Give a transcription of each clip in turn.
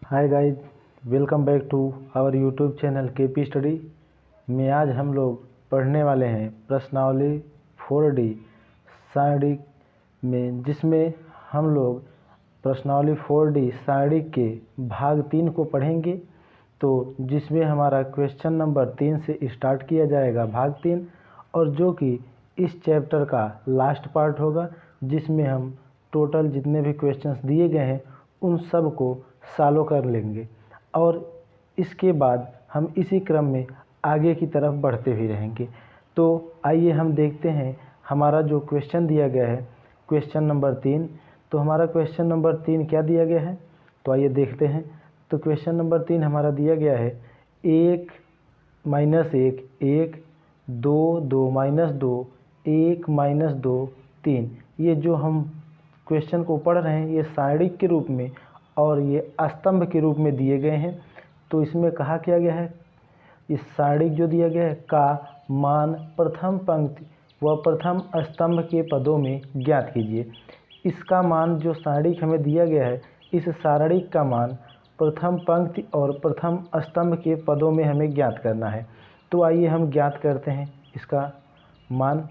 Hi guys, welcome back to our YouTube channel KP study में। आज हम लोग पढ़ने वाले हैं प्रश्नावली 4D सारणिक में, जिसमें हम लोग प्रश्नावली 4D सारणिक के भाग 3 को पढ़ेंगे। तो जिसमें हमारा क्वेश्चन नंबर 3 से स्टार्ट किया जाएगा भाग 3, और जो कि इस चैप्टर का लास्ट पार्ट होगा, जिसमें हम टोटल जितने भी क्वेश्चंस दिए गए हैं उन सब को सॉल्व कर लेंगे, और इसके बाद हम इसी क्रम में आगे की तरफ बढ़ते भी रहेंगे। तो आइए हम देखते हैं हमारा जो क्वेश्चन दिया गया है, क्वेश्चन नंबर 3। तो हमारा क्वेश्चन नंबर 3 क्या दिया गया है, तो आइए देखते हैं। तो क्वेश्चन नंबर 3 हमारा दिया गया है 1 -1 1 2 2 -2 1 -2 3। ये जो हम क्वेश्चन को पढ़ रहे हैं ये सारणिक के रूप में और ये स्तंभ के रूप में दिए गए हैं। तो इसमें कहा क्या गया है, इस सारणिक जो दिया गया है का मान प्रथम पंक्ति व प्रथम स्तंभ के पदों में ज्ञात कीजिए। इसका मान जो सारणिक हमें दिया गया है, इस सारणिक का मान प्रथम पंक्ति और प्रथम स्तंभ के पदों में हमें ज्ञात करना है। तो आइए हम ज्ञात करते हैं इसका मान।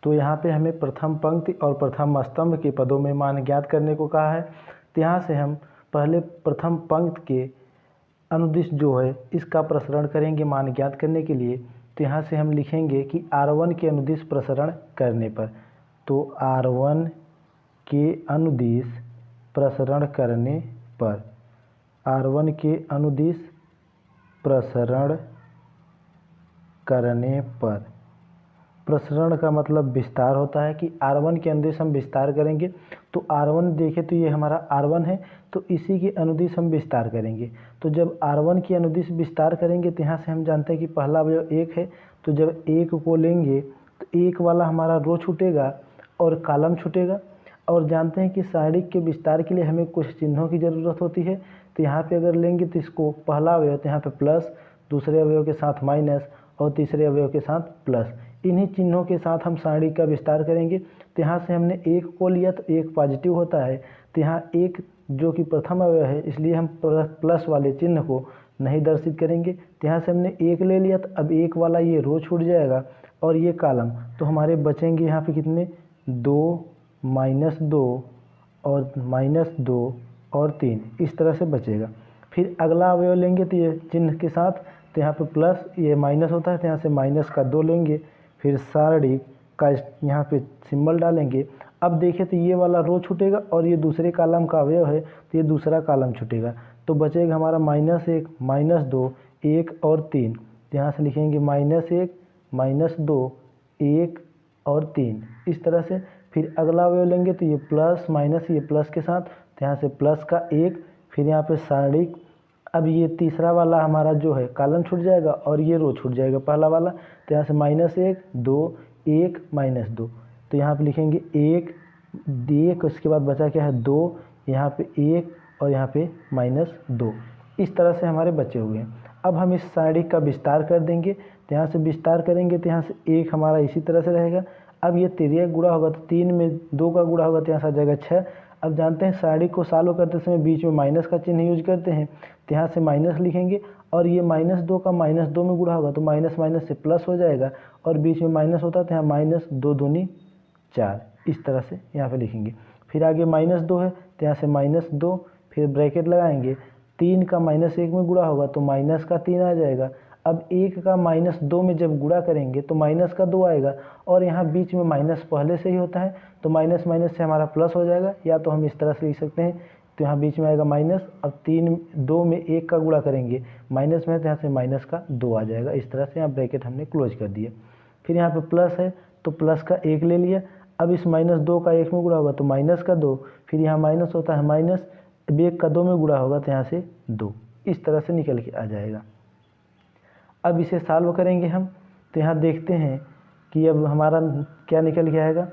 तो यहाँ पे हमें प्रथम पंक्ति और प्रथम स्तंभ के पदों में मान ज्ञात करने को कहा है। तो यहाँ से हम पहले प्रथम पंक्ति के अनुदिश जो है इसका प्रसरण करेंगे मान ज्ञात करने के लिए। तो यहाँ से हम लिखेंगे कि R1 के अनुदिश प्रसरण करने पर, तो R1 के अनुदिश प्रसरण करने पर, R1 के अनुदिश प्रसरण करने पर, प्रसरण का मतलब विस्तार होता है कि R1 के अनुदिश हम विस्तार करेंगे। तो R1 देखें तो ये हमारा R1 है, तो इसी के अनुदिश हम विस्तार करेंगे। तो जब R1 की अनुदिश विस्तार करेंगे तो यहाँ से हम जानते हैं कि पहला अवयव 1 है। तो जब 1 को लेंगे तो 1 वाला हमारा रो छूटेगा और कॉलम छूटेगा। और जानते हैं कि सारणिक के विस्तार के लिए हमें कुछ चिन्हों की ज़रूरत होती है। तो यहाँ पर अगर लेंगे तो इसको पहला अवयव तो यहाँ पर प्लस, दूसरे अवयव के साथ माइनस और तीसरे अवयव के साथ प्लस, इन्हीं चिन्हों के साथ हम सारणिक का विस्तार करेंगे। तो यहाँ से हमने 1 को लिया तो 1 पॉजिटिव होता है, तो यहाँ 1 जो कि प्रथम अवयव है इसलिए हम प्लस वाले चिन्ह को नहीं दर्शित करेंगे। तो यहाँ से हमने 1 ले लिया, तो अब 1 वाला ये रो छूट जाएगा और ये कॉलम, तो हमारे बचेंगे यहाँ पे कितने 2 -2 और -2 और 3, इस तरह से बचेगा। फिर अगला अवयव लेंगे तो ये चिन्ह के साथ, तो यहाँ पे प्लस ये माइनस होता है, तो यहाँ से माइनस का 2 लेंगे। फिर सारणिक का यहाँ पे सिंबल डालेंगे। अब देखें तो ये वाला रो छूटेगा और ये दूसरे कॉलम का अवयव है, तो ये दूसरा कॉलम छूटेगा। तो बचेगा हमारा -1 -2 1 और 3। तो यहाँ से लिखेंगे -1 -2 1 और 3, इस तरह से। फिर अगला अवयव लेंगे तो ये प्लस माइनस, ये प्लस के साथ, तो यहाँ से प्लस का 1, फिर यहाँ पे सारणिक। अब ये तीसरा वाला हमारा जो है कॉलम छूट जाएगा और ये रो छूट जाएगा पहला वाला। तो यहाँ से -1 2 1 -2, तो यहाँ पे लिखेंगे 1 उसके बाद बचा क्या है 2, यहाँ पे 1 और यहाँ पे -2, इस तरह से हमारे बचे हुए हैं। अब हम इस सारणिक का विस्तार कर देंगे। तो यहाँ से विस्तार करेंगे तो यहाँ से 1 हमारा इसी तरह से रहेगा। अब ये तिर्यक गुणा होगा तो 3 में 2 का गुणा होगा तो यहाँ से आ जाएगा 6। अब जानते हैं सारणिक को सॉल्व करते समय बीच में माइनस का चिन्ह यूज करते हैं, तो यहाँ से माइनस लिखेंगे और ये -2 का -2 में गुणा होगा तो माइनस माइनस से प्लस हो जाएगा, और बीच में माइनस होता है तो यहाँ -2 दूनी 4, इस तरह से यहाँ पे लिखेंगे। फिर आगे -2 है तो यहाँ से -2, फिर ब्रैकेट लगाएंगे, 3 का -1 में गुणा होगा तो माइनस का 3 आ जाएगा। अब 1 का -2 में जब गुणा करेंगे तो माइनस का 2 आएगा, और यहाँ बीच में माइनस पहले से ही होता है तो माइनस माइनस से हमारा प्लस हो जाएगा, या तो हम इस तरह से लिख सकते हैं। तो यहाँ बीच में आएगा माइनस, अब 2 में 1 का गुणा करेंगे, माइनस में तो यहाँ से माइनस का 2 आ जाएगा, इस तरह से यहाँ ब्रैकेट हमने क्लोज कर दिया। फिर यहाँ पे प्लस है तो प्लस का 1 ले लिया। अब इस -2 का 1 में गुणा होगा तो माइनस का 2, फिर यहाँ माइनस होता है माइनस, अब 1 का 2 में गुणा होगा तो यहाँ से 2, इस तरह से निकल के आ जाएगा। अब इसे सॉल्व करेंगे हम, तो यहाँ देखते हैं कि अब हमारा क्या निकल के आएगा।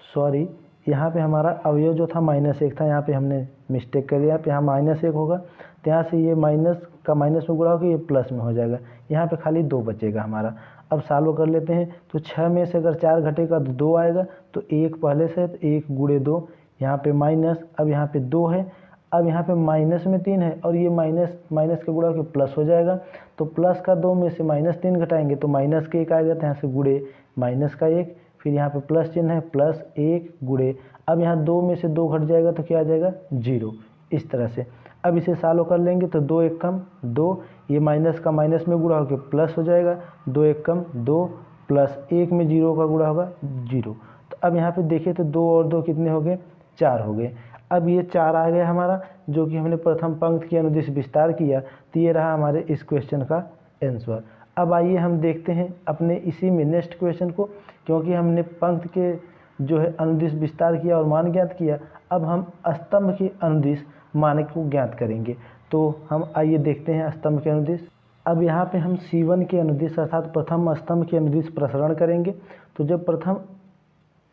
सॉरी, यहाँ पे हमारा अवयव जो था -1 था, यहाँ पे हमने मिस्टेक कर दिया। यहाँ -1 होगा तो यहाँ से ये माइनस का माइनस में गुणा होगा, ये प्लस में हो जाएगा। यहाँ पे खाली 2 बचेगा हमारा। अब सॉल्व कर लेते हैं। तो 6 में से अगर 4 घटेगा तो 2 आएगा, तो 1 पहले से है तो 1 × 2, यहाँ पे माइनस, अब यहाँ पे 2 है, अब यहाँ पे माइनस में 3 है और ये माइनस माइनस के गुणा के प्लस हो जाएगा। तो प्लस का 2 में से -3 घटाएंगे तो माइनस के 1 आएगा, तो यहाँ से गुणे माइनस का 1, फिर यहाँ पे प्लस चिन्ह है, +1 गुणे, अब यहाँ 2 में से 2 घट जाएगा तो क्या आ जाएगा 0, इस तरह से। अब इसे सॉल्व कर लेंगे तो 2 1 कम 2, ये माइनस का माइनस में गुणा होकर प्लस हो जाएगा, 2 1 कम 2 प्लस 1 में 0 का गुणा होगा 0। तो अब यहाँ पे देखिए तो 2 और 2 कितने हो गए, 4 हो गए। अब ये 4 आ गया हमारा, जो कि हमने प्रथम पंक्ति के अनुदिश विस्तार किया, तो ये रहा हमारे इस क्वेश्चन का आंसर। अब आइए हम देखते हैं अपने इसी में नेक्स्ट क्वेश्चन को, क्योंकि हमने पंक्ति के जो है अनुदिश विस्तार किया और मान ज्ञात किया, अब हम स्तंभ के अनुदिश मानक को ज्ञात करेंगे। तो हम आइए देखते हैं स्तंभ के अनुदिश। अब यहाँ पे हम C1 के अनुदिश अर्थात प्रथम स्तंभ के अनुदिश प्रसरण करेंगे। तो जब प्रथम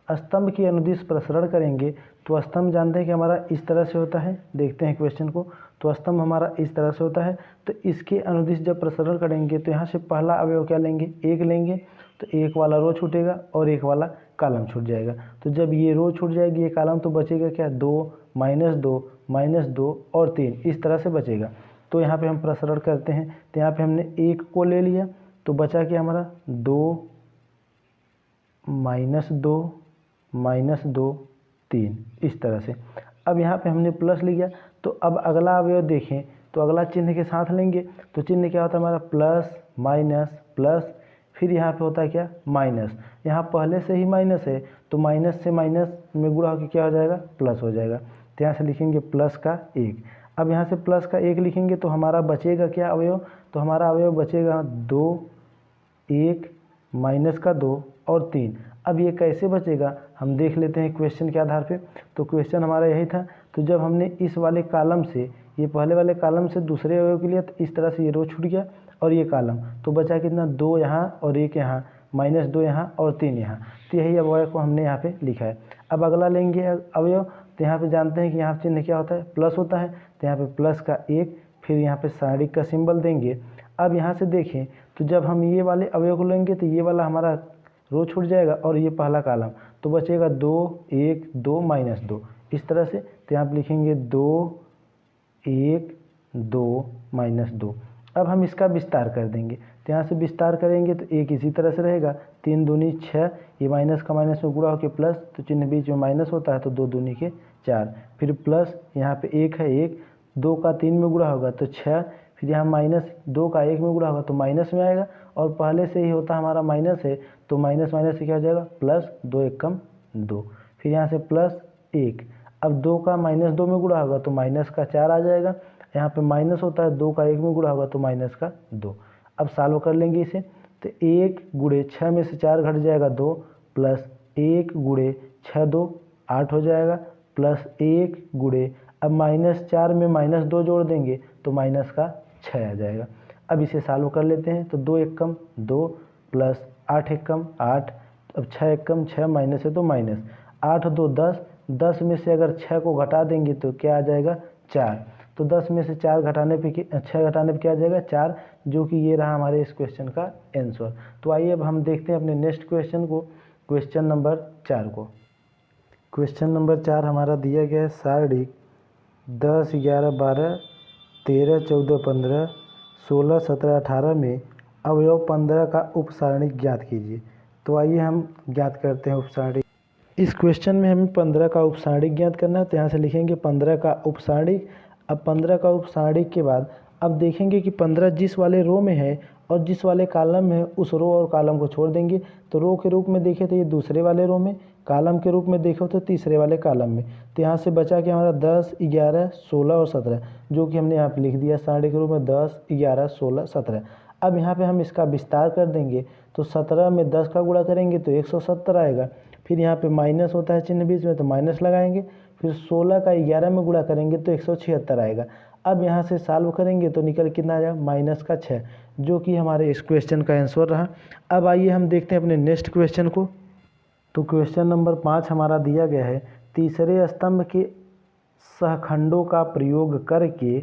स्तंभ के अनुदिश प्रसरण करेंगे तो स्तंभ जानते हैं कि हमारा इस तरह से होता है, देखते हैं क्वेश्चन को। तो स्तंभ हमारा इस तरह से होता है, तो इसके अनुदिश जब प्रसरण करेंगे तो यहाँ से पहला अवयव क्या लेंगे, 1 लेंगे, तो 1 वाला रो छूटेगा और 1 वाला कॉलम छूट जाएगा। तो जब ये रो छूट जाएगी, ये कॉलम, तो बचेगा क्या, 2 -2 और 3, इस तरह से बचेगा। तो यहाँ पे हम प्रसरण करते हैं, तो यहाँ पे हमने 1 को ले लिया, तो बचा क्या हमारा 2 -2 3, इस तरह से। अब यहाँ पे हमने प्लस लिया, तो अब अगला अवयव देखें तो अगला चिन्ह के साथ लेंगे, तो चिन्ह क्या होता है हमारा प्लस माइनस प्लस, फिर यहाँ पे होता है क्या माइनस, यहाँ पहले से ही माइनस है, तो माइनस से माइनस में गुणा होकर क्या हो जाएगा प्लस हो जाएगा। तो यहाँ से लिखेंगे प्लस का 1। अब यहाँ से प्लस का 1 लिखेंगे तो हमारा बचेगा क्या अवयव, तो हमारा अवयव बचेगा 2 1 माइनस का 2 और 3। अब ये कैसे बचेगा हम देख लेते हैं क्वेश्चन के आधार पे। तो क्वेश्चन हमारा यही था, तो जब हमने इस वाले कॉलम से, ये पहले वाले कॉलम से दूसरे अवयव के लिए, तो इस तरह से ये रो छूट गया और ये कॉलम, तो बचा कितना 2 यहाँ और 1 यहाँ, -2 यहाँ और 3 यहाँ। तो यही अवयव को हमने यहाँ पे लिखा है। अब अगला लेंगे अवयव, तो यहाँ पे जानते हैं कि यहाँ चिन्ह क्या होता है, प्लस होता है, तो यहाँ पे प्लस का 1, फिर यहाँ पे सारणिक का सिंबल देंगे। अब यहाँ से देखें तो जब हम ये वाले अवयव को लेंगे तो ये वाला हमारा रो छूट जाएगा और ये पहला कॉलम, तो बचेगा 2 1 2 -2, इस तरह से। तो यहाँ पे लिखेंगे 2 1 2 -2। अब हम इसका विस्तार कर देंगे, तो यहाँ से विस्तार करेंगे तो 1 इसी तरह से रहेगा, 3 दूनी 6, ये माइनस का माइनस में गुणा होकर प्लस, तो चिन्ह बीच में माइनस होता है, तो 2 दूनी के 4, फिर प्लस यहाँ पे 1 है 1, 2 का 3 में गुणा होगा तो 6, फिर यहाँ -2 का 1 में गुणा होगा तो माइनस में आएगा, और पहले से ही होता हमारा माइनस है, तो माइनस माइनस से क्या हो जाएगा प्लस, 2 1 कम 2, फिर यहाँ से प्लस 1, अब 2 का -2 में गुणा होगा तो माइनस का 4 आ जाएगा, यहाँ पे माइनस होता है, 2 का 1 में गुणा होगा तो माइनस का 2। अब सॉल्व कर लेंगे इसे, तो 1 गुणे 6 में से 4 घट जाएगा 2, प्लस 1 गुणे 6 2 8 हो जाएगा, प्लस 1 गुणे, अब -4 में -2 जोड़ देंगे तो माइनस का 6 आ जाएगा। अब इसे सॉल्व कर लेते हैं, तो 2 1 कम 2 प्लस 8 1 कम 8, अब 6 1 कम 6 माइनस है तो माइनस, 8 2 10, 10 में से अगर 6 को घटा देंगे तो क्या आ जाएगा 4, तो 10 में से 4 घटाने पे 6 घटाने पे क्या आ जाएगा 4, जो कि ये रहा हमारे इस क्वेश्चन का आंसर। तो आइए अब हम देखते हैं अपने नेक्स्ट क्वेश्चन को, क्वेश्चन नंबर 4 को। क्वेश्चन नंबर 4 हमारा दिया गया है सारणिक 10 11 12 13 14 15 16 17 18 में अवयव 15 का उपसारणिक ज्ञात कीजिए। तो आइए हम ज्ञात करते हैं उपसारणिक। इस क्वेश्चन में हमें 15 का उपसारणिक ज्ञात करना है, तो यहाँ से लिखेंगे 15 का उपसारणिक। अब 15 का उपसारणिक के बाद अब देखेंगे कि 15 जिस वाले रो में है और जिस वाले कॉलम में है उस रो और कॉलम को छोड़ देंगे। तो रो के रूप में देखें तो ये दूसरे वाले रो में, कॉलम के रूप में देखो तो तीसरे वाले कॉलम में। तो यहाँ से बचा कि हमारा 10 11 16 और 17, जो कि हमने यहाँ पे लिख दिया सारणी के रूप में 10 11 16 17। अब यहाँ पे हम इसका विस्तार कर देंगे, तो 17 में 10 का गुणा करेंगे तो 170 आएगा, फिर यहाँ पे माइनस होता है चिन्ह बीच में तो माइनस लगाएंगे, फिर 16 का 11 में गुणा करेंगे तो 176 आएगा। अब यहाँ से सॉल्व करेंगे तो निकल कितना आ जाएगा माइनस का 6, जो कि हमारे इस क्वेश्चन का आंसर रहा। अब आइए हम देखते हैं अपने नेक्स्ट क्वेश्चन को। तो क्वेश्चन नंबर 5 हमारा दिया गया है, तीसरे स्तंभ के सहखंडों का प्रयोग करके।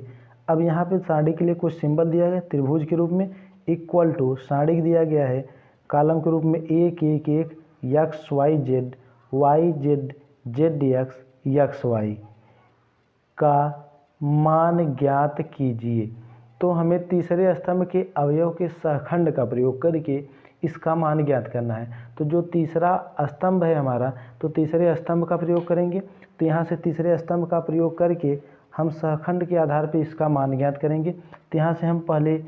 अब यहाँ पे सारणी के लिए कुछ सिंबल दिया गया त्रिभुज के रूप में, इक्वल टू सारणी दिया गया है कॉलम के रूप में 1 1 1 x y z y z z x X Y का मान ज्ञात कीजिए। तो हमें तीसरे स्तंभ के अवयव के सहखंड का प्रयोग करके इसका मान ज्ञात करना है। तो जो तीसरा स्तंभ है हमारा, तो तीसरे स्तंभ का प्रयोग करेंगे। तो यहाँ से तीसरे स्तंभ का प्रयोग करके हम सहखंड के आधार पर इसका मान ज्ञात करेंगे। तो यहाँ से हम पहले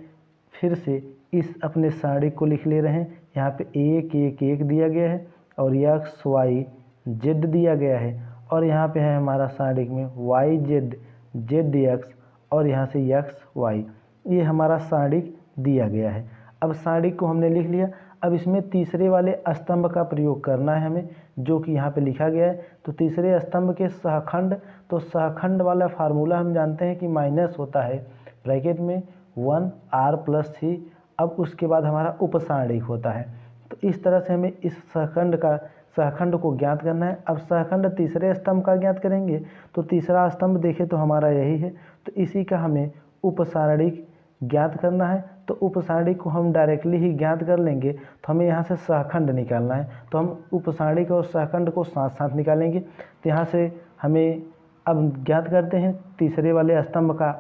फिर से इस अपने सारणी को लिख ले रहे हैं। यहाँ पे 1 1 1 दिया गया है और एक्स वाई जेड दिया गया है, और यहाँ पे है हमारा सारणी में वाई जेड जेड एक्स और यहाँ से एक्स वाई, ये हमारा सारणी दिया गया है। अब सारणी को हमने लिख लिया। अब इसमें तीसरे वाले स्तंभ का प्रयोग करना है हमें, जो कि यहाँ पे लिखा गया है। तो तीसरे स्तंभ के सहखंड, तो सहखंड वाला फार्मूला हम जानते हैं कि माइनस होता है ब्रैकेट में 1r+3। अब उसके बाद हमारा उपसारणी होता है। तो इस तरह से हमें इस सहखंड को ज्ञात करना है। अब सहखंड तीसरे स्तंभ का ज्ञात करेंगे। तो तीसरा स्तंभ देखें तो हमारा यही है, तो इसी का हमें उपसारणी ज्ञात करना है। तो उपसारणी को हम डायरेक्टली ही ज्ञात कर लेंगे। तो हमें यहाँ से सहखंड निकालना है, तो हम उपसारणी और सहखंड को साथ साथ निकालेंगे। तो यहाँ से हमें अब ज्ञात करते हैं तीसरे वाले स्तंभ का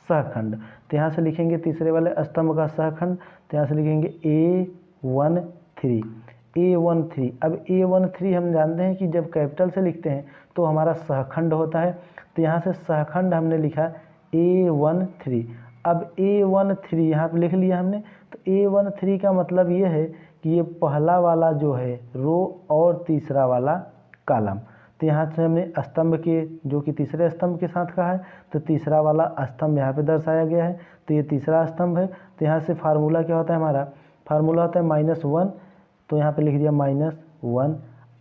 सहखंड। तो यहाँ से लिखेंगे तीसरे वाले स्तंभ का सहखंड। तो यहाँ से लिखेंगे A13 A13। अब A13 हम जानते हैं कि जब कैपिटल से लिखते हैं तो हमारा सहखंड होता है। तो यहाँ से सहखंड हमने लिखा A13। अब A13 यहाँ पे लिख लिया हमने। तो A13 का मतलब ये है कि ये पहला वाला जो है रो और तीसरा वाला कॉलम। तो यहाँ से हमने स्तंभ के जो कि तीसरे स्तंभ के साथ कहा है, तो तीसरा वाला स्तंभ यहाँ पे दर्शाया गया है। तो ये तीसरा स्तंभ है। तो यहाँ से फार्मूला क्या होता है हमारा, फार्मूला होता है -1। तो यहाँ पे लिख दिया -1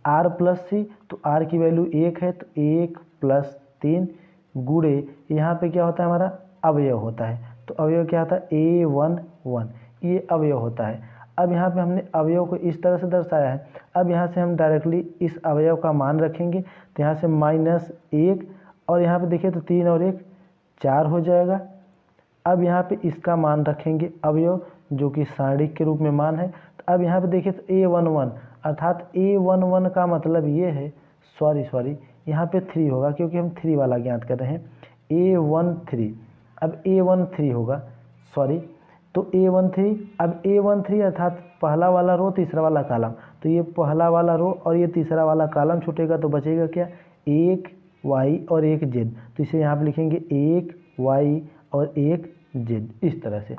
r+c। तो r की वैल्यू 1 है, तो 1 + 3 गुणे यहाँ पे क्या होता है हमारा अवयव होता है। तो अवयव क्या होता है A11, ये अवयव होता है। अब यहाँ पे हमने अवयव को इस तरह से दर्शाया है। अब यहाँ से हम डायरेक्टली इस अवयव का मान रखेंगे। तो यहाँ से -1 और यहाँ पे देखिए तो 3 और 1 4 हो जाएगा। अब यहाँ पे इसका मान रखेंगे अवयव जो कि सारणी के रूप में मान है। तो अब यहाँ पे देखिए तो A11 अर्थात A11 का मतलब ये है, सॉरी यहाँ पे 3 होगा क्योंकि हम 3 वाला ज्ञात कर रहे हैं। A13, अब A13 होगा, सॉरी। तो A13, अब A13 अर्थात पहला वाला रो तीसरा वाला कॉलम। तो ये पहला वाला रो और ये तीसरा वाला कॉलम छूटेगा तो बचेगा क्या, 1 y और 1 z। तो इसे यहाँ पे लिखेंगे 1 y और 1 z इस तरह से।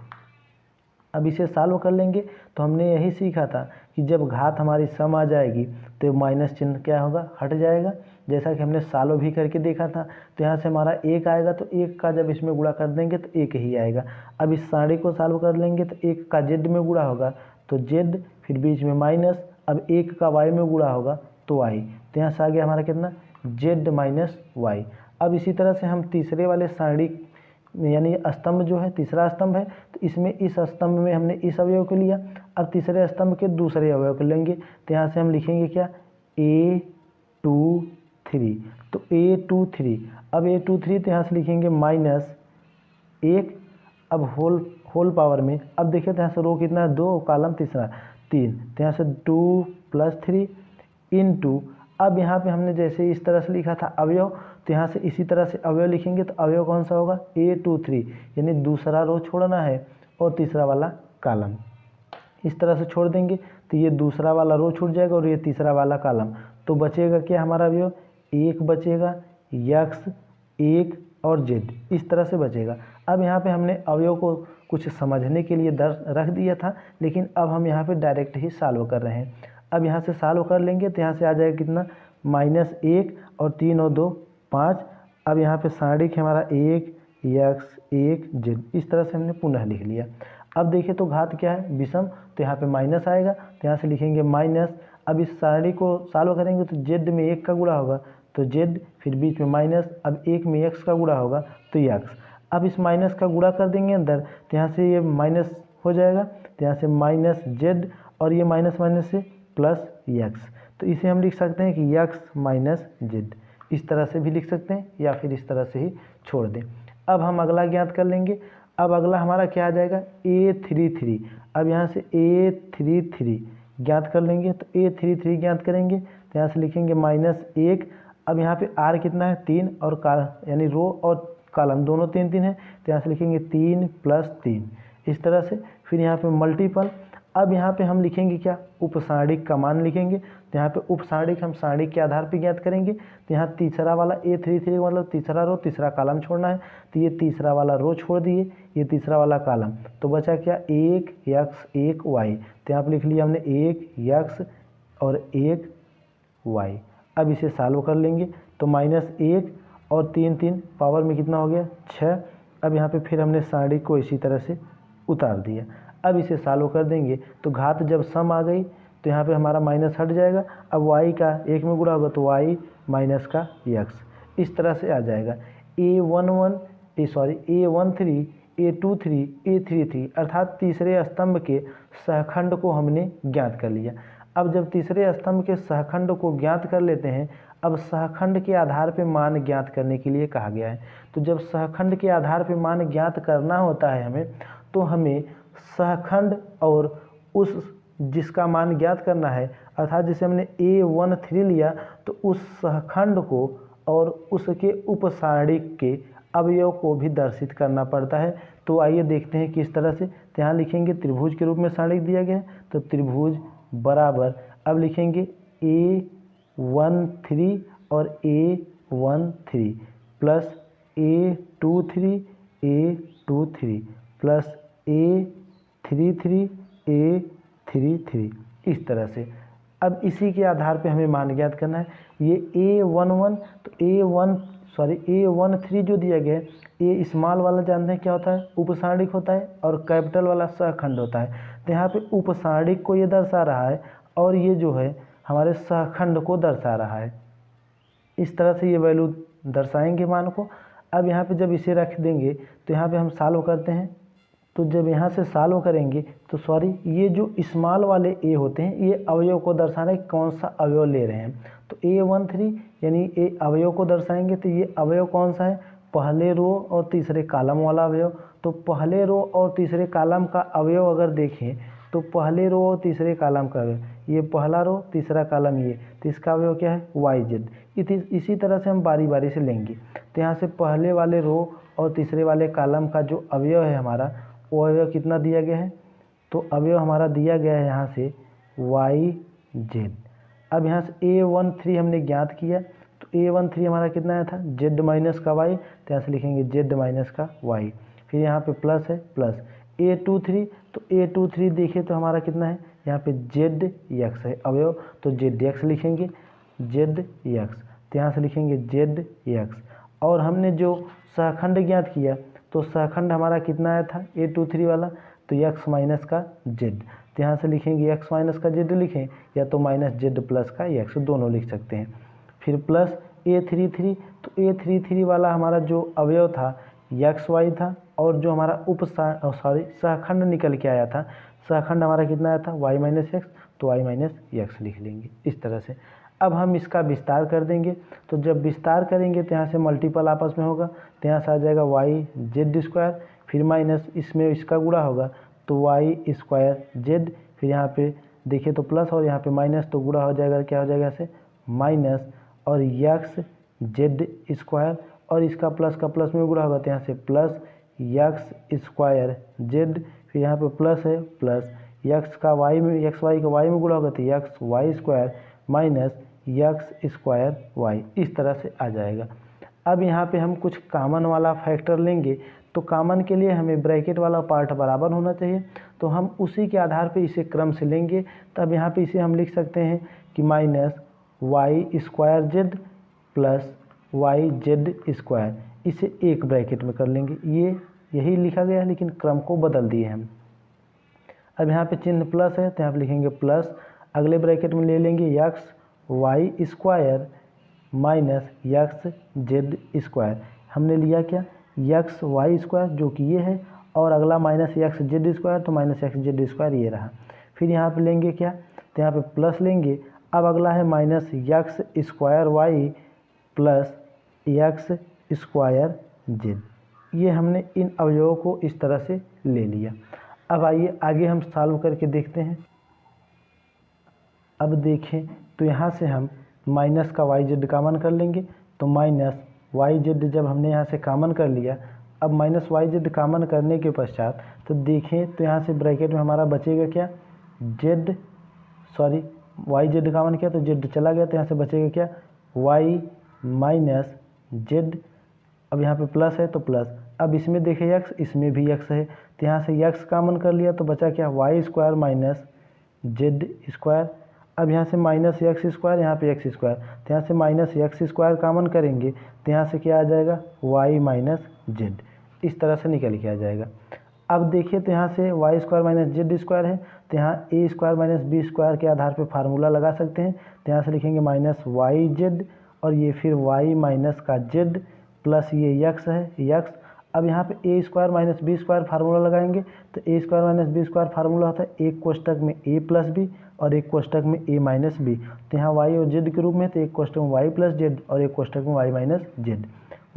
अब इसे सॉल्व कर लेंगे। तो हमने यही सीखा था कि जब घात हमारी सम आ जाएगी तो माइनस चिन्ह क्या होगा, हट जाएगा, जैसा कि हमने सॉल्व भी करके देखा था। तो यहाँ से हमारा 1 आएगा, तो 1 का जब इसमें गुणा कर देंगे तो 1 ही आएगा। अब इस सारणी को सॉल्व कर लेंगे तो 1 का z में गुणा होगा तो z, फिर बीच में माइनस, अब 1 का y में गुणा होगा तो y। तो यहाँ से आ गया हमारा कितना, z - y। अब इसी तरह से हम तीसरे वाले सारणी यानी स्तंभ जो है तीसरा स्तंभ है, तो इसमें इस स्तंभ में हमने इस अवयव को लिया। अब तीसरे स्तंभ के दूसरे अवयव को लेंगे। तो यहाँ से हम लिखेंगे क्या, A23। तो A23, अब A23 तो यहाँ से लिखेंगे -1, अब होल पावर में। अब देखिए तो यहाँ से रो कितना है, 2, कॉलम तीसरा 3। तो यहाँ से 2 + 3 इंटू, अब यहाँ पे हमने जैसे इस तरह से लिखा था अवयव, तो यहाँ से इसी तरह से अवयव लिखेंगे। तो अवयव कौन सा होगा, A23, यानी दूसरा रो छोड़ना है और तीसरा वाला कॉलम इस तरह से छोड़ देंगे। तो ये दूसरा वाला रो छूट जाएगा और ये तीसरा वाला कॉलम। तो बचेगा क्या हमारा अवयव, 1 बचेगा, x 1 और z इस तरह से बचेगा। अब यहाँ पे हमने अवयव को कुछ समझने के लिए रख दिया था, लेकिन अब हम यहाँ पे डायरेक्ट ही सॉल्व कर रहे हैं। अब यहाँ से सॉल्व कर लेंगे तो यहाँ से आ जाएगा कितना, -1 और 3 और 2 5। अब यहाँ पे सारणी हमारा 1 x 1 z इस तरह से हमने पुनः लिख लिया। अब देखिए तो घात क्या है, विषम, तो यहाँ पे माइनस आएगा। तो यहाँ से लिखेंगे माइनस, अब इस सारणी को सॉल्व करेंगे तो z में 1 का गुणा होगा तो z, फिर बीच में माइनस, अब 1 में x का गुणा होगा तो x। अब इस माइनस का गुणा कर देंगे अंदर, तो यहाँ से ये माइनस हो जाएगा। तो यहाँ से -z और ये माइनस से +x। तो इसे हम लिख सकते हैं कि x - z, इस तरह से भी लिख सकते हैं या फिर इस तरह से ही छोड़ दें। अब हम अगला ज्ञात कर लेंगे। अब अगला हमारा क्या आ जाएगा, A33। अब यहाँ से A33 ज्ञात कर लेंगे। तो A33 ज्ञात करेंगे तो यहाँ से लिखेंगे -1। अब यहाँ पे आर कितना है 3 और यानी रो और कॉलम दोनों 3 3 है, तो यहाँ से लिखेंगे 3 + 3 इस तरह से। फिर यहाँ पे मल्टीपल, अब यहाँ पे हम लिखेंगे क्या, उपसारणिक का मान लिखेंगे। तो यहाँ पे उपसारणिक हम सारणिक के आधार पे ज्ञात करेंगे। तो यहाँ तीसरा वाला A33 मतलब तीसरा रो तीसरा कॉलम छोड़ना है, तो ये तीसरा वाला रो छोड़ दिए, ये तीसरा वाला कॉलम, तो बचा क्या 1x 1y। तो यहाँ पर लिख लिया हमने 1x और 1y। अब इसे सॉल्व कर लेंगे, तो -1 और 3 3 पावर में कितना हो गया 6। अब यहाँ पे फिर हमने सारणिक को इसी तरह से उतार दिया। अब इसे सॉल्व कर देंगे, तो घात जब सम आ गई तो यहाँ पे हमारा माइनस हट जाएगा। अब y का 1 में गुणा होगा तो y माइनस का x इस तरह से आ जाएगा। A13 A23 A33 अर्थात तीसरे स्तंभ के सहखंड को हमने ज्ञात कर लिया। अब जब तीसरे स्तंभ के सहखंड को ज्ञात कर लेते हैं, अब सहखंड के आधार पे मान ज्ञात करने के लिए कहा गया है। तो जब सहखंड के आधार पे मान ज्ञात करना होता है हमें, तो हमें सहखंड और उस जिसका मान ज्ञात करना है, अर्थात जिसे हमने A13 लिया, तो उस सहखंड को और उसके उपसारणिक के अवयव को भी दर्शित करना पड़ता है। तो आइए देखते हैं किस तरह से। तो यहाँ लिखेंगे त्रिभुज के रूप में सारणिक दिया गया है, तो त्रिभुज बराबर, अब लिखेंगे A13 और A13 plus A23 plus A33 इस तरह से। अब इसी के आधार पे हमें मान ज्ञात करना है। ये A11 तो A13 जो दिया गया है, ये स्मॉल वाला जानते हैं क्या होता है, उपसारणिक होता है, और कैपिटल वाला सहखंड होता है। तो यहाँ पे उपसारणिक को ये दर्शा रहा है और ये जो है हमारे सहखंड को दर्शा रहा है। इस तरह से ये वैल्यू दर्शाएंगे मान को। अब यहाँ पे जब इसे रख देंगे तो यहाँ पे हम सॉल्व करते हैं, तो जब यहाँ से सॉल्व करेंगे तो ये जो स्मॉल वाले ए होते हैं, ये अवयव को दर्शाना है कौन सा अवयव ले रहे हैं। तो A13 यानी ए अवयव को दर्शाएंगे, तो ये अवयव कौन सा है, पहले रो और तीसरे कॉलम वाला अवयव। तो पहले रो और तीसरे कॉलम का अवयव अगर देखें, तो पहले रो और तीसरे कॉलम का अवयव, ये पहला रो तीसरा कॉलम ये, तो इसका अवयव क्या है YZ। इसी तरह से हम बारी बारी से लेंगे। तो यहाँ से पहले वाले रो और तीसरे वाले कॉलम का जो अवयव है हमारा, वो अवयव कितना दिया गया है, तो अवयव हमारा दिया गया है यहाँ से YZ। अब यहाँ से A13 हमने ज्ञात किया, तो A13 हमारा कितना आया था Z माइनस का Y, तो यहाँ से लिखेंगे Z माइनस का Y। फिर यहाँ पे प्लस है, प्लस A23, तो A23 देखिए तो हमारा कितना है, यहाँ पे ZX है अवयव, तो ZX लिखेंगे ZX। तो यहाँ से लिखेंगे ZX। और हमने जो सहखंड ज्ञात किया, तो सहखंड हमारा कितना आया था A23 वाला, तो x माइनस का Z। तो यहाँ से लिखेंगे x माइनस का Z लिखें, या तो -Z प्लस का x दोनों लिख सकते हैं। फिर प्लस A33, तो A33 वाला हमारा जो अवयव था XY था, और जो हमारा सहखंड निकल के आया था, सहखंड हमारा कितना आया था Y माइनस एक्स, तो Y माइनस एक्स लिख लेंगे इस तरह से। अब हम इसका विस्तार कर देंगे, तो जब विस्तार करेंगे तो यहाँ से मल्टीपल आपस में होगा, तो यहाँ से आ जाएगा YZ², फिर माइनस इसमें इसका गुणा होगा तो Y²Z, फिर यहाँ पे देखिए तो प्लस और यहाँ पे माइनस, तो गुणा हो जाएगा, क्या हो जाएगा ऐसे माइनस और XZ², और इसका प्लस का प्लस में गुणा होगा, तो यहाँ से प्लस X²Z, फिर यहाँ पे प्लस है, प्लस XY का Y में गुणा होगा तो XY² माइनस X²Y इस तरह से आ जाएगा। अब यहाँ पे हम कुछ कॉमन वाला फैक्टर लेंगे, तो कॉमन के लिए हमें ब्रैकेट वाला पार्ट बराबर होना चाहिए, तो हम उसी के आधार पे इसे क्रम से लेंगे। तब यहाँ पे इसे हम लिख सकते हैं कि -Y² प्लस YZ², इसे एक ब्रैकेट में कर लेंगे। ये यही लिखा गया है, लेकिन क्रम को बदल दिए हम। अब यहाँ पे चिन्ह प्लस है, तो यहाँ पे लिखेंगे प्लस, अगले ब्रैकेट में ले लेंगे XY² माइनस XZ²। हमने लिया क्या XY² जो कि ये है, और अगला माइनस XZ², तो माइनस XZ² ये रहा। फिर यहाँ पे लेंगे क्या, तो यहाँ पे प्लस लेंगे। अब अगला है माइनस X² प्लस X² ये हमने इन अवयवों को इस तरह से ले लिया। अब आइए आगे हम सॉल्व करके देखते हैं। अब देखें तो यहाँ से हम माइनस का वाई जेड कॉमन कर लेंगे, तो माइनस वाई जेड जब हमने यहाँ से कॉमन कर लिया, अब माइनस वाई जेड कॉमन करने के पश्चात तो देखें तो यहाँ से ब्रैकेट में हमारा बचेगा क्या, Z, sorry Y Z common किया तो जेड चला गया, तो यहाँ से बचेगा क्या, वाई माइनस जेड। अब यहाँ पे प्लस है तो प्लस, अब इसमें देखें यक्स, इसमें भी यक्स है, तो यहाँ से यक्स कॉमन कर लिया तो बचा क्या, Y square minus Z square. अब यहाँ से माइनस एक्स स्क्वायर, यहाँ पे एक्स स्क्वायर, तो यहाँ से माइनस एक्स स्क्वायर कॉमन करेंगे तो यहाँ से क्या आ जाएगा, वाई माइनस जेड। इस तरह से निकल के आ जाएगा। अब देखिए तो यहाँ से Y square minus Z square है, तो यहाँ A square minus B square के आधार पे फार्मूला लगा सकते हैं। तो यहाँ से लिखेंगे माइनस वाई जेड और ये फिर वाई माइनस का जेड प्लस ये यक्स है, यक्स। अब यहाँ पे A square minus B square formula लगाएंगे, तो A square minus B square formula होता है एक कोष्टक में ए प्लस बी और एक कोष्टक में ए माइनस बी। तो यहाँ वाई और जेड के रूप में, तो एक कोष्टक में वाई प्लस जेड और एक कोष्टक में Y minus Z,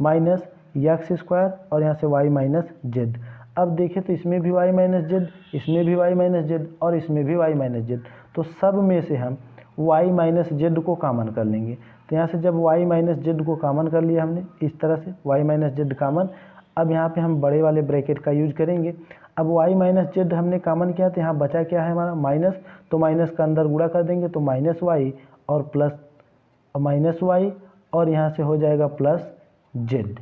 minus X square और यहाँ से वाई माइनस जेड। अब देखें तो इसमें भी वाई माइनस जेड, इसमें भी वाई माइनस जेड और इसमें भी वाई माइनस जेड, तो सब में से हम वाई माइनस जेड को कॉमन कर लेंगे। तो यहाँ से जब वाई माइनस जेड को कॉमन कर लिया हमने इस तरह से, वाई माइनस जेड कॉमन, अब यहाँ पे हम बड़े वाले ब्रैकेट का यूज करेंगे। अब वाई माइनस जेड हमने कॉमन किया तो यहाँ बचा क्या है हमारा, माइनस, तो माइनस का अंदर गुणा कर देंगे तो माइनस वाई और प्लस माइनस वाई और यहाँ से हो जाएगा प्लस जेड।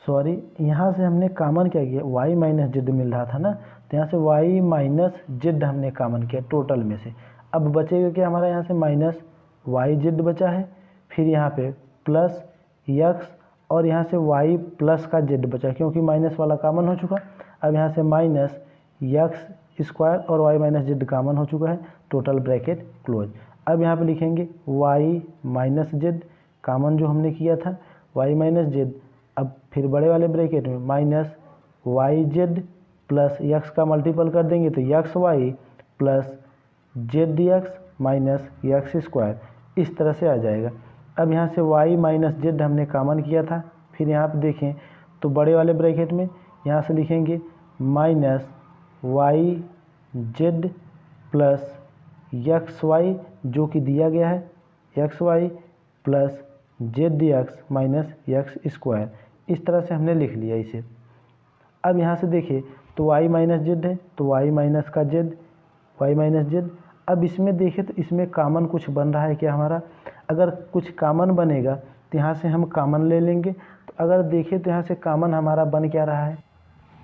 सॉरी, यहाँ से हमने कॉमन क्या किया, वाई माइनस जेड मिल रहा था ना, तो यहाँ से वाई माइनस जेड हमने कॉमन किया टोटल में से। अब बचेगा क्या हमारा, यहाँ से माइनस वाई जेड बचा है, फिर यहाँ पे प्लस यक्स और यहाँ से वाई प्लस का जेड बचा क्योंकि माइनस वाला कॉमन हो चुका। अब यहाँ से माइनस यक्स स्क्वायर और वाई माइनस जेड कॉमन हो चुका है, टोटल ब्रैकेट क्लोज। अब यहाँ पे लिखेंगे वाई माइनस जेड कॉमन जो हमने किया था, वाई माइनस जेड, अब फिर बड़े वाले ब्रैकेट में minus Y Z plus X का मल्टीपल कर देंगे तो X Y plus Z X minus X square, इस तरह से आ जाएगा। अब यहाँ से y माइनस जेड हमने कॉमन किया था, फिर यहाँ पे देखें तो बड़े वाले ब्रैकेट में यहाँ से लिखेंगे minus Y Z plus X Y जो कि दिया गया है, X Y plus Z X minus X square, इस तरह से हमने लिख लिया इसे। अब यहाँ से देखिए तो y माइनस जेड है तो y माइनस का जेड, y माइनस जेड। अब इसमें देखें तो इसमें कॉमन कुछ बन रहा है क्या हमारा, अगर कुछ कॉमन बनेगा तो यहाँ से हम कॉमन ले लेंगे। तो अगर देखें तो यहाँ से कॉमन हमारा बन क्या रहा है,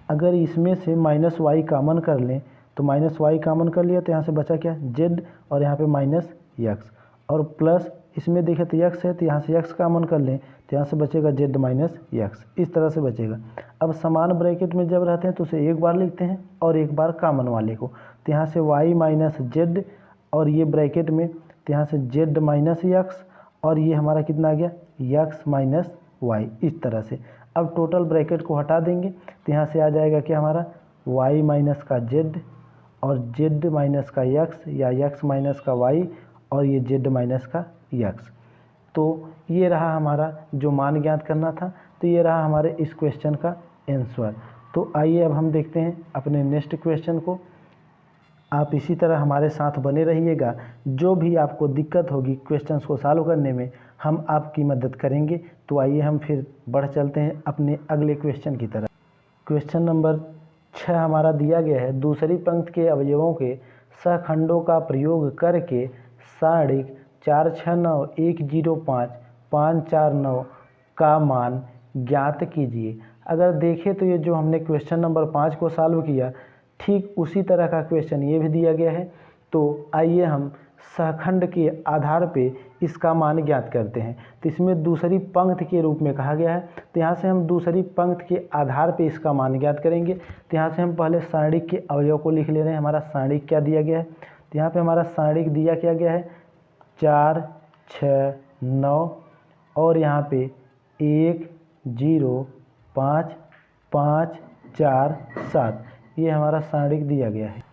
अगर इसमें से माइनस वाई कॉमन कर लें तो माइनस वाई कॉमन कर लिया तो यहाँ से बचा क्या, जेड और यहाँ पे माइनस यक्स और प्लस इसमें देखें तो यक्स है तो यहाँ से यक्स कॉमन कर लें तो यहाँ से बचेगा जेड माइनस यक्स, इस तरह से बचेगा। अब समान ब्रैकेट में जब रहते हैं तो उसे एक बार लिखते हैं और एक बार कॉमन वाले को, तो यहाँ से वाई माइनस जेड और ये ब्रैकेट में तो यहाँ से जेड माइनस यक्स और ये हमारा कितना आ गया, यक्स माइनस वाई, इस तरह से। अब टोटल ब्रैकेट को हटा देंगे तो यहाँ से आ जाएगा कि हमारा वाई माइनस का जेड और जेड माइनस का यक्स या यक्स माइनस का वाई और ये जेड माइनस का यक्स। तो ये रहा हमारा जो मान ज्ञात करना था, तो ये रहा हमारे इस क्वेश्चन का आंसर। तो आइए अब हम देखते हैं अपने नेक्स्ट क्वेश्चन को। आप इसी तरह हमारे साथ बने रहिएगा, जो भी आपको दिक्कत होगी क्वेश्चंस को सॉल्व करने में हम आपकी मदद करेंगे। तो आइए हम फिर बढ़ चलते हैं अपने अगले क्वेश्चन की तरफ। क्वेश्चन नंबर 6 हमारा दिया गया है, दूसरी पंक्ति के अवयवों के सहखंडों का प्रयोग करके सारणिक 469105549 का मान ज्ञात कीजिए। अगर देखें तो ये जो हमने क्वेश्चन नंबर 5 को सॉल्व किया, ठीक उसी तरह का क्वेश्चन ये भी दिया गया है। तो आइए हम सहखंड के आधार पे इसका मान ज्ञात करते हैं। तो इसमें दूसरी पंक्ति के रूप में कहा गया है, तो यहाँ से हम दूसरी पंक्ति के आधार पे इसका मान ज्ञात करेंगे। तो यहाँ से हम पहले सारणिक के अवयव को लिख ले रहे हैं। हमारा सारणिक क्या दिया गया है, तो यहाँ पे हमारा सारणिक दिया क्या गया है 4 6 9 और यहाँ पे 1 0 5 5 4 7, ये हमारा सारणिक दिया गया है।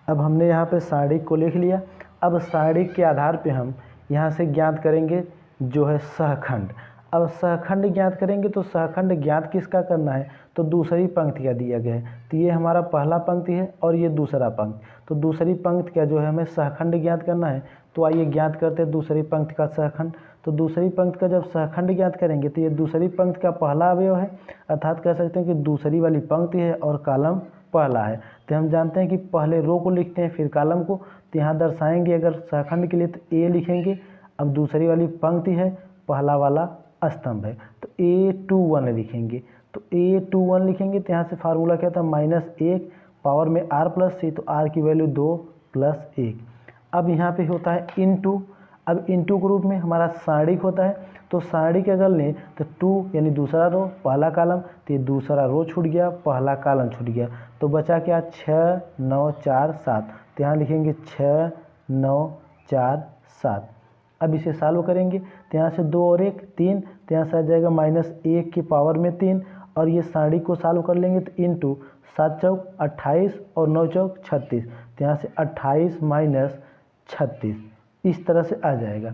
अब हमने यहाँ पे सारणिक को लिख लिया। अब सारणिक के आधार पे हम यहाँ से ज्ञात करेंगे जो है सहखंड। अब सहखंड ज्ञात करेंगे तो सहखंड ज्ञात किसका करना है, तो दूसरी पंक्ति का दिया गया है। तो ये हमारा पहला पंक्ति है और ये दूसरा पंक्ति, तो दूसरी पंक्ति का जो है हमें सहखंड ज्ञात करना है। तो आइए ज्ञात करते हैं दूसरी पंक्ति का सहखंड। तो दूसरी पंक्ति का जब सहखंड ज्ञात करेंगे तो ये दूसरी पंक्ति का पहला अवयव है, अर्थात कह सकते हैं कि दूसरी वाली पंक्ति है और कॉलम पहला है। तो हम जानते हैं कि पहले रो को लिखते हैं फिर कॉलम को, तो यहाँ दर्शाएंगे अगर सहखंड के लिए तो ए लिखेंगे। अब दूसरी वाली पंक्ति है, पहला वाला स्तंभ है, तो A21 लिखेंगे। तो A21 लिखेंगे तो यहाँ से फार्मूला क्या था, -1 पावर में r प्लस सी, तो r की वैल्यू 2 + 1। अब यहाँ पे होता है इनटू, अब इनटू के रूप में हमारा सारणिक होता है, तो सारणिक अगर लें तो 2 यानी दूसरा रो पहला कॉलम, तो ये दूसरा रो छूट गया पहला कॉलम छूट गया, तो बचा क्या 6 9 4 7, तो यहाँ लिखेंगे 6 9 4 7। अब इसे सॉल्व करेंगे तो यहाँ से 2 और 1 3, तो यहाँ से आ जाएगा -1 की पावर में 3, और ये सारणी को सॉल्व कर लेंगे तो इनटू 7 चौक 28 और 9 चौक 36, तो यहाँ से 28 - 36 इस तरह से आ जाएगा।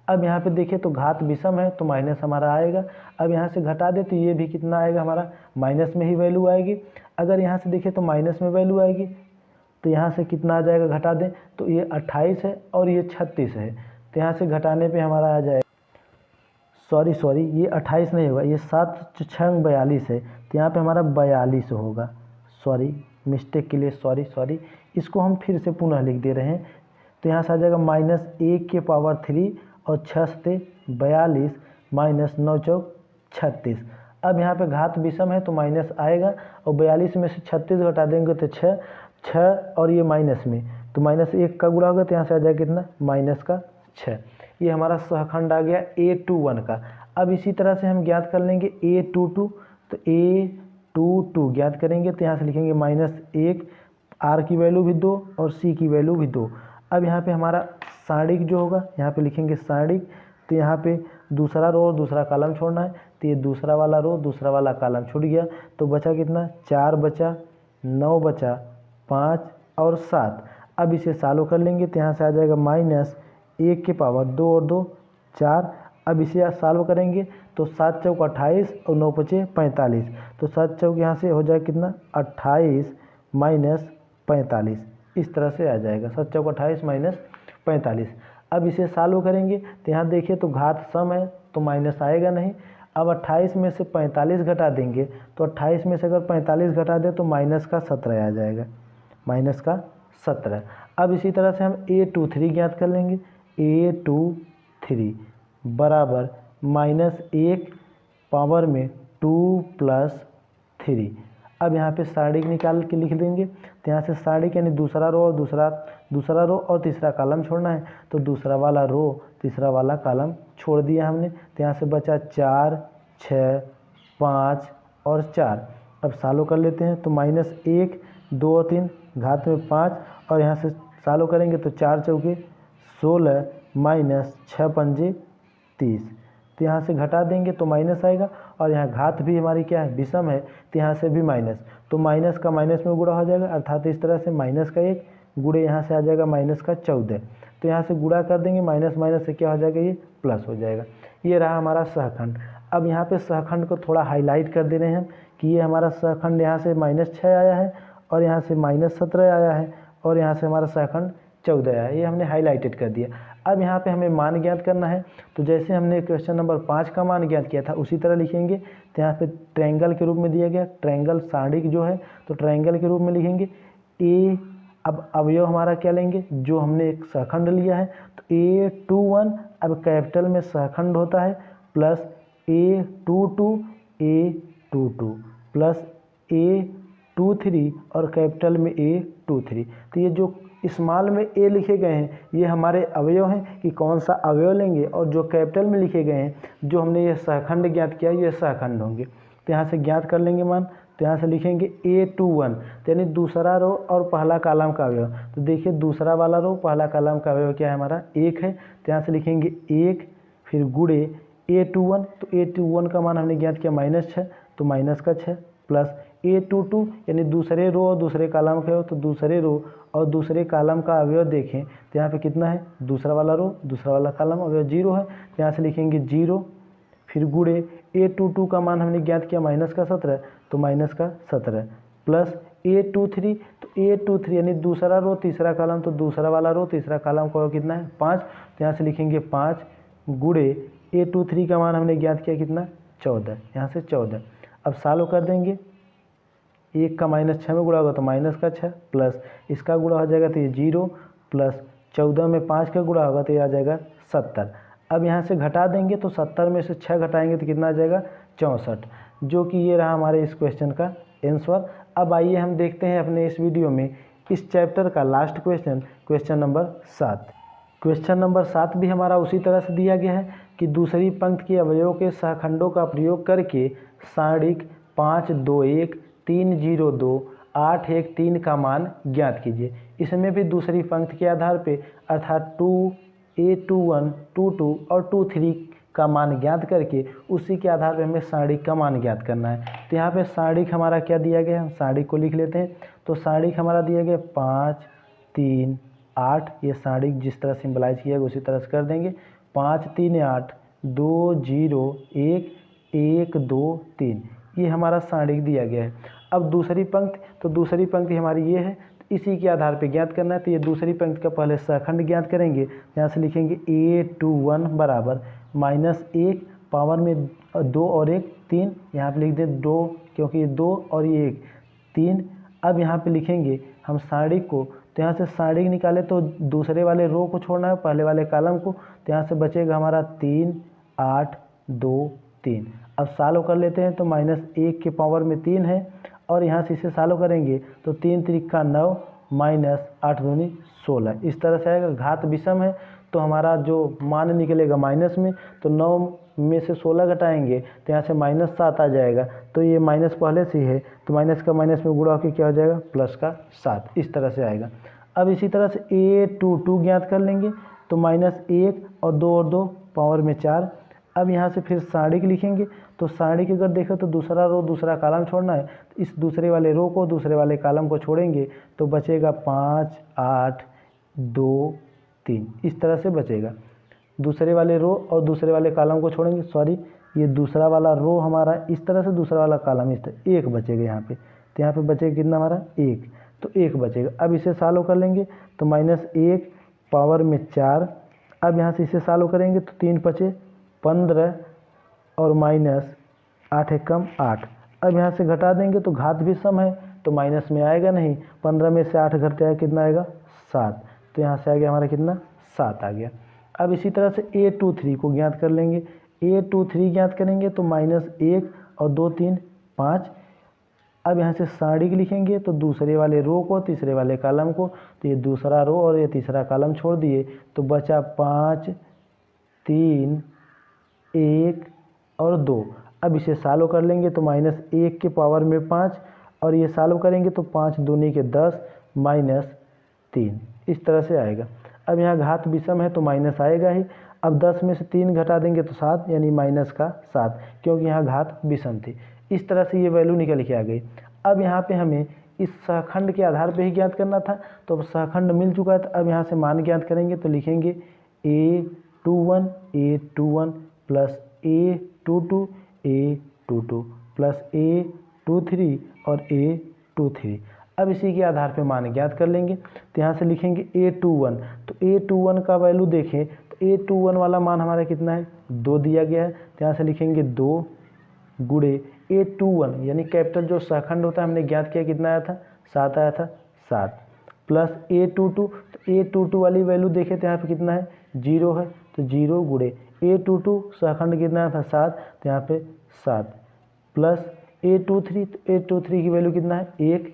अब यहाँ पे देखिए तो घात विषम है तो माइनस हमारा आएगा। अब यहाँ से घटा दे तो ये भी कितना आएगा, हमारा माइनस में ही वैल्यू आएगी। अगर यहाँ से देखिए तो माइनस में वैल्यू आएगी, तो यहाँ से कितना आ जाएगा, घटा दें तो ये 28 है और ये 36 है, तो यहाँ से घटाने पे हमारा आ जाएगा, सॉरी ये 28 नहीं होगा, ये 7 6 42 है, तो यहाँ पे हमारा 42 होगा। सॉरी मिस्टेक के लिए सॉरी, इसको हम फिर से पुनः लिख दे रहे हैं। तो यहाँ से आ जाएगा -1 की पावर 3 और 6 से 42 -9 चौक 36। अब यहाँ पे घात विषम है तो माइनस आएगा, और 42 में से 36 घटा देंगे तो 6 और ये माइनस में, तो -1 का गुणा होगा, तो यहाँ से आ जाएगा कितना, -6। ये हमारा सहखंड आ गया A21 का। अब इसी तरह से हम ज्ञात कर लेंगे A22, तो A22 ज्ञात करेंगे तो यहाँ से लिखेंगे -1, R की वैल्यू भी 2 और C की वैल्यू भी 2। अब यहाँ पे हमारा सारणिक जो होगा, यहाँ पे लिखेंगे सारणिक, तो यहाँ पे दूसरा रो और दूसरा कॉलम छोड़ना है, तो ये दूसरा वाला रो दूसरा वाला कॉलम छूट गया, तो बचा कितना, 4 बचा, 9 बचा, 5 और 7। अब इसे सॉल्व कर लेंगे तो यहाँ से आ जाएगा -1 की पावर 2 और 2 4। अब इसे सॉल्व करेंगे तो 7 चौक 28 और 9 बचे 45, तो 7 चौक यहाँ से हो जाएगा कितना, 28 - 45 इस तरह से आ जाएगा, 7 चौक 28 - 45। अब इसे सॉल्व करेंगे तो यहाँ देखिए तो घात सम है तो माइनस आएगा नहीं। अब 28 में से 45 घटा देंगे तो 28 में से अगर 45 घटा दें तो -17 आ जाएगा, -17। अब इसी तरह से हम A23 ज्ञात कर लेंगे। A23 बराबर -1 पावर में 2 + 3। अब यहाँ पे सारणिक निकाल के लिख देंगे, तो यहाँ से सारणिक यानी दूसरा रो और दूसरा रो और तीसरा कॉलम छोड़ना है, तो दूसरा वाला रो तीसरा वाला कॉलम छोड़ दिया हमने, तो यहाँ से बचा 4 6 5 और 4। अब सॉल्व कर लेते हैं तो -1 2 और 3 घात में 5, और यहाँ से सॉल्व करेंगे तो 4 चौके 16 -6 पंजे 30, तो यहाँ से घटा देंगे तो माइनस आएगा, और यहाँ घात भी हमारी क्या है, विषम है, तो यहाँ से भी माइनस, तो माइनस का माइनस में गुणा हो जाएगा, अर्थात इस तरह से -1 गुणे यहाँ से आ जाएगा -14, तो यहाँ से गुणा कर देंगे, माइनस से क्या हो जाएगा, ये प्लस हो जाएगा। ये रहा हमारा सहखंड। अब यहाँ पे सहखंड को थोड़ा हाईलाइट कर दे रहे हैं हम कि ये हमारा सहखंड यहाँ से -6 आया है और यहाँ से -17 आया है और यहाँ से हमारा सहखंड 14 आया है, ये हमने हाईलाइटेड कर दिया। अब यहाँ पे हमें मान ज्ञात करना है, तो जैसे हमने क्वेश्चन नंबर 5 का मान ज्ञात किया था उसी तरह लिखेंगे। तो यहाँ पे ट्रायंगल के रूप में दिया गया, ट्रायंगल सारणिक जो है तो ट्रायंगल के रूप में लिखेंगे ए। अब अवयव हमारा क्या लेंगे, जो हमने एक सहखंड लिया है, तो A21 अब कैपिटल में सहखंड होता है प्लस A22 प्लस A23 और कैपिटल में A23। तो ये जो स्मॉल में ए लिखे गए हैं ये हमारे अवयव हैं कि कौन सा अवयव लेंगे, और जो कैपिटल में लिखे गए हैं जो हमने ये सहखंड ज्ञात किया ये सहखंड होंगे। तो यहाँ से ज्ञात कर लेंगे मान, तो यहाँ से लिखेंगे A21 तो यानी दूसरा रो और पहला कॉलम का अवयव। तो देखिए दूसरा वाला रो पहला कॉलम का अवयव क्या है, हमारा 1 है, तो यहाँ से लिखेंगे 1 फिर गुणे A21, तो A21 का मान हमने ज्ञात किया -6, तो -6 प्लस A22 यानी दूसरे रो और दूसरे कॉलम का, तो दूसरे रो और दूसरे कॉलम का अवयव देखें तो यहाँ पे कितना है, दूसरा वाला रो दूसरा वाला कॉलम अवयव 0 है, तो यहाँ से लिखेंगे 0 फिर गुणे A22 का मान हमने ज्ञात किया माइनस का 17, तो माइनस का 17 प्लस A23, तो A23 यानी दूसरा रो तीसरा कॉलम, तो दूसरा वाला रो तीसरा कॉलम का कितना है 5, तो यहाँ से लिखेंगे 5 गुणे A23 का मान हमने ज्ञात किया कितना 14, यहाँ से 14। अब सॉल्व कर देंगे, 1 का माइनस 6 में गुणा होगा तो माइनस का 6 प्लस इसका गुणा हो जाएगा तो ये 0 प्लस 14 में 5 का गुणा होगा तो ये आ जाएगा 70। अब यहाँ से घटा देंगे तो 70 में से 6 घटाएंगे तो कितना आ जाएगा 64, जो कि ये रहा हमारे इस क्वेश्चन का आंसर। अब आइए हम देखते हैं अपने इस वीडियो में इस चैप्टर का last question, question number 7। Question number 7 भी हमारा उसी तरह से दिया गया है कि दूसरी पंक्ति के अवयवों के सहखंडों का प्रयोग करके सारणिक 5 2 1 3 0 2 8 1 3 का मान ज्ञात कीजिए। इसमें भी दूसरी पंक्ति के आधार पे अर्थात 2A21 22 और 23 का मान ज्ञात करके उसी के आधार पे हमें सारणिक का मान ज्ञात करना है। तो यहाँ पे सारणिक हमारा क्या दिया गया है, हम सारणिक को लिख लेते हैं। तो सारणिक हमारा दिया गया 5 3 8, ये सारणिक जिस तरह सिंबलाइज किया गया उसी तरह से कर देंगे। 5 3 8 2 0 1 1 2 3, ये हमारा सारणिक दिया गया है। अब दूसरी पंक्ति, तो दूसरी पंक्ति हमारी ये है, तो इसी के आधार पे ज्ञात करना है। तो ये दूसरी पंक्ति का पहले सहखंड ज्ञात करेंगे, यहाँ से लिखेंगे A21 बराबर -1 पावर में 2 और 1 3, यहाँ पे लिख दें 2 क्योंकि ये 2 और ये 1 3। अब यहाँ पे लिखेंगे हम सारणिक को, तो यहाँ से सारणिक निकाले तो दूसरे वाले रो को छोड़ना है पहले वाले कॉलम को, तो यहाँ से बचेगा हमारा 3 8 2 3। अब सॉल्व कर लेते हैं, तो -1 के पावर में 3 है और यहाँ से इसे सॉल्व करेंगे तो 3 त्रिका 9 -8 दूनी 16, इस तरह से आएगा। घात विषम है तो हमारा जो मान निकलेगा माइनस में, तो 9 में से 16 घटाएंगे तो यहाँ से -7 आ जाएगा। तो ये माइनस पहले से ही है तो माइनस का माइनस में गुणा होकर क्या हो जाएगा प्लस का 7, इस तरह से आएगा। अब इसी तरह से A22 ज्ञात कर लेंगे, तो -1 और 2 और 2 पावर में 4। अब यहाँ से फिर सारणिक लिखेंगे, तो सारणिक अगर देखें तो दूसरा रो दूसरा कॉलम छोड़ना है, तो इस दूसरे वाले रो को दूसरे वाले कॉलम को छोड़ेंगे तो बचेगा 5 8 2 3, इस तरह से बचेगा। दूसरे वाले रो और दूसरे वाले कॉलम को छोड़ेंगे, सॉरी ये दूसरा वाला रो हमारा इस तरह से, दूसरा वाला कॉलम इस तरह, 1 बचेगा यहाँ पे, तो यहाँ पे बचेगा कितना हमारा 1, तो 1 बचेगा। अब इसे सॉल्व कर लेंगे तो -1 पावर में 4। अब यहाँ से इसे सॉल्व करेंगे तो 3 बचे 15 और -8 एक कम 8। अब यहाँ से घटा देंगे तो घात भी सम है तो माइनस में आएगा नहीं, 15 में से 8 घट जाएगा कितना आएगा 7, तो यहाँ से आ गया हमारा कितना 7 आ गया। अब इसी तरह से A23 को ज्ञात कर लेंगे, A23 ज्ञात करेंगे तो -1 और 2 3 5। अब यहाँ से सारणिक लिखेंगे तो दूसरे वाले रो को तीसरे वाले कॉलम को, तो ये दूसरा रो और ये तीसरा कॉलम छोड़ दिए तो बचा 5 3 1 और 2। अब इसे सॉल्व कर लेंगे तो -1 के पावर में 5 और ये सॉल्व करेंगे तो 5 दूनी के 10 -3, इस तरह से आएगा। अब यहाँ घात विषम है तो माइनस आएगा ही। अब 10 में से 3 घटा देंगे तो 7 यानी माइनस का 7, क्योंकि यहाँ घात विषम थी। इस तरह से ये वैल्यू निकल के आ गई। अब यहाँ पे हमें इस सहखंड के आधार पे ही ज्ञात करना था, तो अब सहखंड मिल चुका है। तो अब यहाँ से मान ज्ञात करेंगे तो लिखेंगे A21 plus A22 plus A23 और A23। अब इसी के आधार पे मान ज्ञात कर लेंगे, तो यहाँ से लिखेंगे A21, तो A21 का वैल्यू देखें तो A21 वाला मान हमारा कितना है 2 दिया गया है, तो यहाँ से लिखेंगे 2 गुणे A21 यानी कैपिटल जो सहखंड होता है हमने ज्ञात किया कितना आया था 7 आया था 7, प्लस A22, तो A22 वाली वैल्यू देखें तो यहाँ पे कितना है 0 है, तो 0 गुणे A22 सहखंड कितना आया था 7, तो यहाँ पे 7, प्लस A23, तो A23 की वैल्यू कितना है 1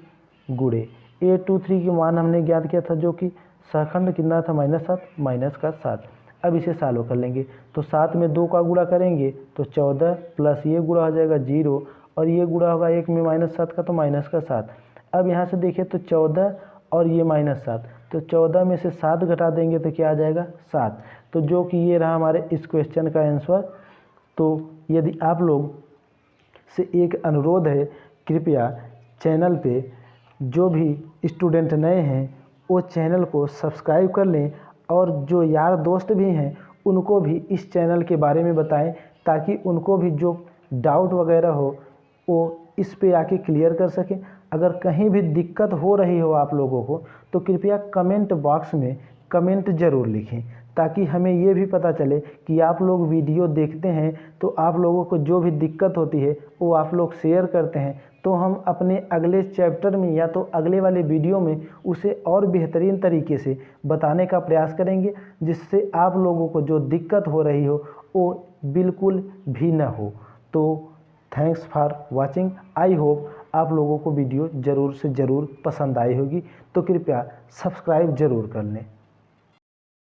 गुणे A23 के मान हमने ज्ञात किया था जो कि सहखंड कितना था -7 माइनस का 7। अब इसे सॉल्व कर लेंगे तो 7 में 2 का गुणा करेंगे तो 14 प्लस ये गुणा हो जाएगा 0 और ये गुणा होगा 1 में -7 का तो माइनस का 7। अब यहाँ से देखिए तो 14 और ये -7, तो 14 में से 7 घटा देंगे तो क्या आ जाएगा 7, तो जो कि ये रहा हमारे इस क्वेश्चन का आंसर। तो यदि आप लोग से एक अनुरोध है, कृपया चैनल पे जो भी स्टूडेंट नए हैं वो चैनल को सब्सक्राइब कर लें और जो यार दोस्त भी हैं उनको भी इस चैनल के बारे में बताएं ताकि उनको भी जो डाउट वगैरह हो वो इस पे आके क्लियर कर सकें। अगर कहीं भी दिक्कत हो रही हो आप लोगों को तो कृपया कमेंट बॉक्स में कमेंट ज़रूर लिखें, ताकि हमें ये भी पता चले कि आप लोग वीडियो देखते हैं, तो आप लोगों को जो भी दिक्कत होती है वो आप लोग शेयर करते हैं, तो हम अपने अगले चैप्टर में या तो अगले वाले वीडियो में उसे और बेहतरीन तरीके से बताने का प्रयास करेंगे, जिससे आप लोगों को जो दिक्कत हो रही हो वो बिल्कुल भी न हो। तो thanks for watching. I hope आप लोगों को वीडियो ज़रूर से ज़रूर पसंद आई होगी, तो कृपया सब्सक्राइब ज़रूर कर लें।